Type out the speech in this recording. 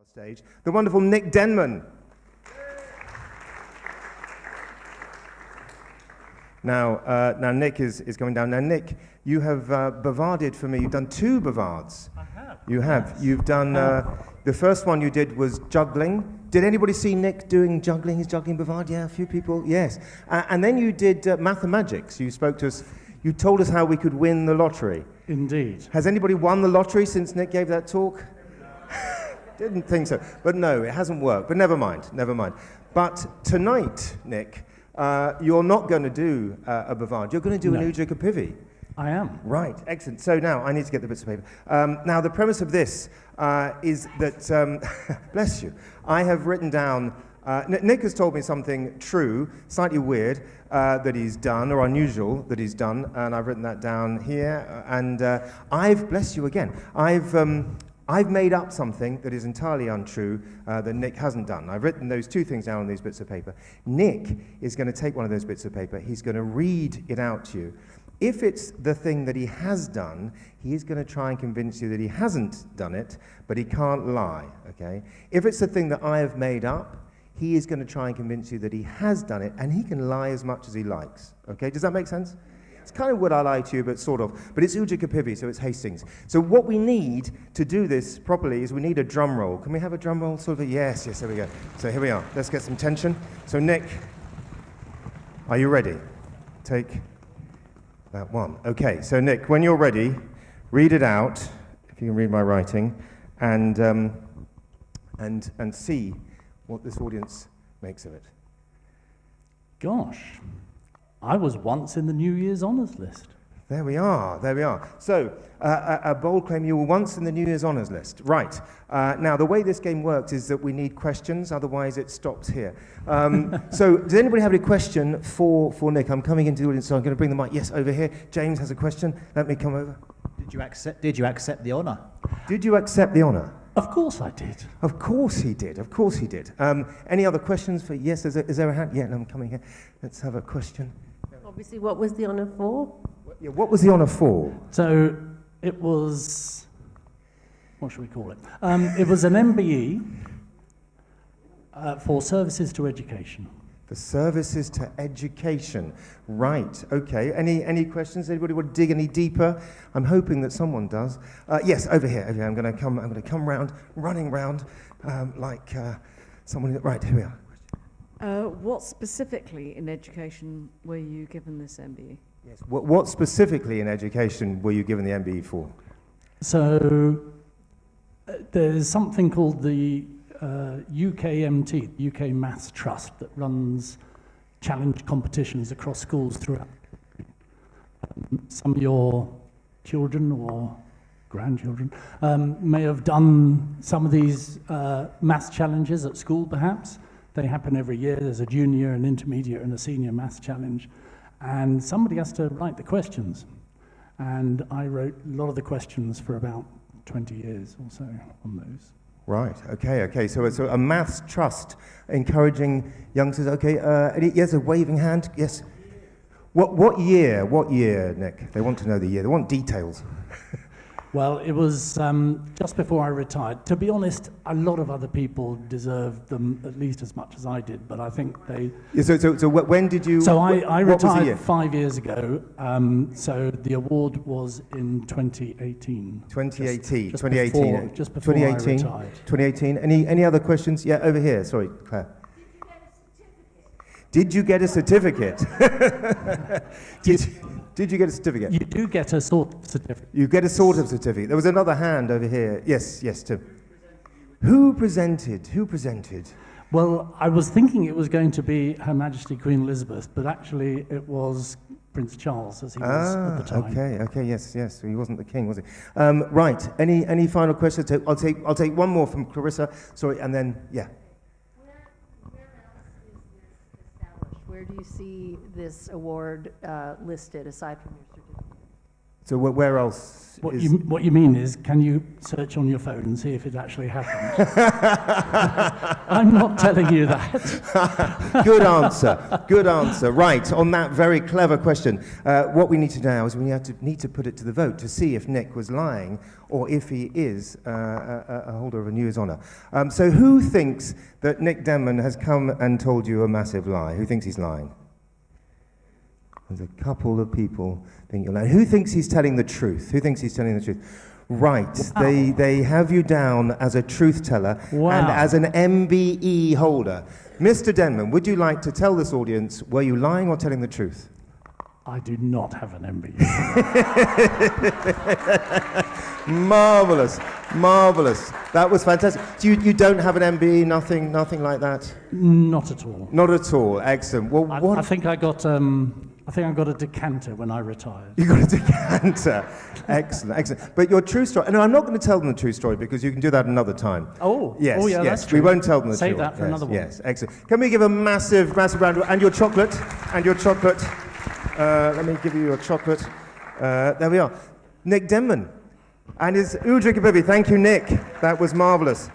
Stage, the wonderful Nick Denman. Now Nick is coming down. Now, Nick, you have bavarded for me. You've done 2 bavards. I have. You have. Yes. You've done. The first one you did was juggling. Did anybody see Nick doing juggling? His juggling bavard? Yeah, a few people. Yes. And then you did mathematics. You spoke to us. You told us how we could win the lottery. Indeed. Has anybody won the lottery since Nick gave that talk? Didn't think so. But no, it hasn't worked. But never mind, never mind. But tonight, Nick, you're not going to do a bavard. You're going to do an Oojah Kappivvy. I am. Right, excellent. So now, I need to get the bits of paper. Now, the premise of this is that, bless you, I have written down, Nick has told me something true, slightly weird, that he's done, or unusual that he's done, and I've written that down here. And bless you again, I've made up something that is entirely untrue that Nick hasn't done. I've written those 2 things down on these bits of paper. Nick is going to take one of those bits of paper. He's going to read it out to you. If it's the thing that he has done, he is going to try and convince you that he hasn't done it, but he can't lie, okay? If it's the thing that I have made up, he is going to try and convince you that he has done it, and he can lie as much as he likes, okay? Does that make sense? It's kind of what I lie to you, but sort of. But it's Oojah Kappivvy, so it's Hastings. So what we need to do this properly is we need a drum roll. Can we have a drum roll? Sort of. Yes, there we go. So here we are. Let's get some tension. So Nick, are you ready? Take that one. Okay, so Nick, when you're ready, read it out, if you can read my writing, and see what this audience makes of it. Gosh, I was once in the New Year's Honours list. There we are. So, a bold claim, you were once in the New Year's Honours list. Right. Now, the way this game works is that we need questions, otherwise it stops here. So, does anybody have any question for Nick? I'm coming into the audience, so I'm going to bring the mic. Yes, over here. James has a question. Let me come over. Did you accept the honour? Did you accept the honour? Of course I did. Of course he did. Any other questions for... Yes, is there a hand? Yeah, no, I'm coming here. Let's have a question. Obviously, what was the honour for? Yeah, what was the honour for? So it was, what should we call it? It was an MBE for services to education. For services to education. Right, okay. Any questions? Anybody want to dig any deeper? I'm hoping that someone does. Yes, over here. I'm going to come round, running round like someone. Right, here we are. What specifically in education were you given this MBE? Yes. What specifically in education were you given the MBE for? So there's something called the UKMT, UK Maths Trust, that runs challenge competitions across schools throughout. Some of your children or grandchildren may have done some of these maths challenges at school, perhaps. They happen every year. There's a junior, an intermediate, and a senior maths challenge. And somebody has to write the questions. And I wrote a lot of the questions for about 20 years or so on those. Right, okay. So it's a maths trust encouraging youngsters. Okay, yes, a waving hand. Yes. What year, Nick? They want to know the year. They want details. Well, it was just before I retired. To be honest, a lot of other people deserved them at least as much as I did, but I think they... Yeah, so when did you... So I retired 5 years ago, so the award was in 2018. 2018. Just 2018. Just before 2018. I retired. 2018. Any other questions? Yeah, over here. Sorry, Claire. Did you get a certificate? Did you get a certificate? You do get a sort of certificate. You get a sort of certificate. There was another hand over here. Yes, Tim. Who presented? Well, I was thinking it was going to be Her Majesty Queen Elizabeth, but actually it was Prince Charles, as he was at the time. Okay, yes. He wasn't the king, was he? Right. Any final questions? I'll take one more from Clarissa. Sorry, and then yeah. Where do you see this award listed aside from your certificate? So where else? What you mean is, can you search on your phone and see if it actually happened? I'm not telling you that. Good answer. Good answer. Right, on that very clever question, what we need to do now is we need to put it to the vote to see if Nick was lying or if he is a holder of a News Honour. So who thinks that Nick Denman has come and told you a massive lie? Who thinks he's lying? There's a couple of people think you're lying. Who thinks he's telling the truth? Who thinks he's telling the truth? Right, they have you down as a truth teller and as an MBE holder. Mr. Denman, would you like to tell this audience, were you lying or telling the truth? I do not have an MBE. Marvellous, marvellous. That was fantastic. So you don't have an MBE, nothing like that? Not at all. Not at all, excellent. Well, what? I think I got a decanter when I retired. You got a decanter. Excellent, excellent. But your true story, and I'm not going to tell them the true story because you can do that another time. Oh, yes, yeah, yes. that's true. We won't tell them the Save truth. that for another one. Yes, excellent. Can we give a massive, massive round of, and your chocolate, let me give you your chocolate. There we are. Nick Denman and his Oojah Kappivvy. Thank you, Nick. That was marvellous.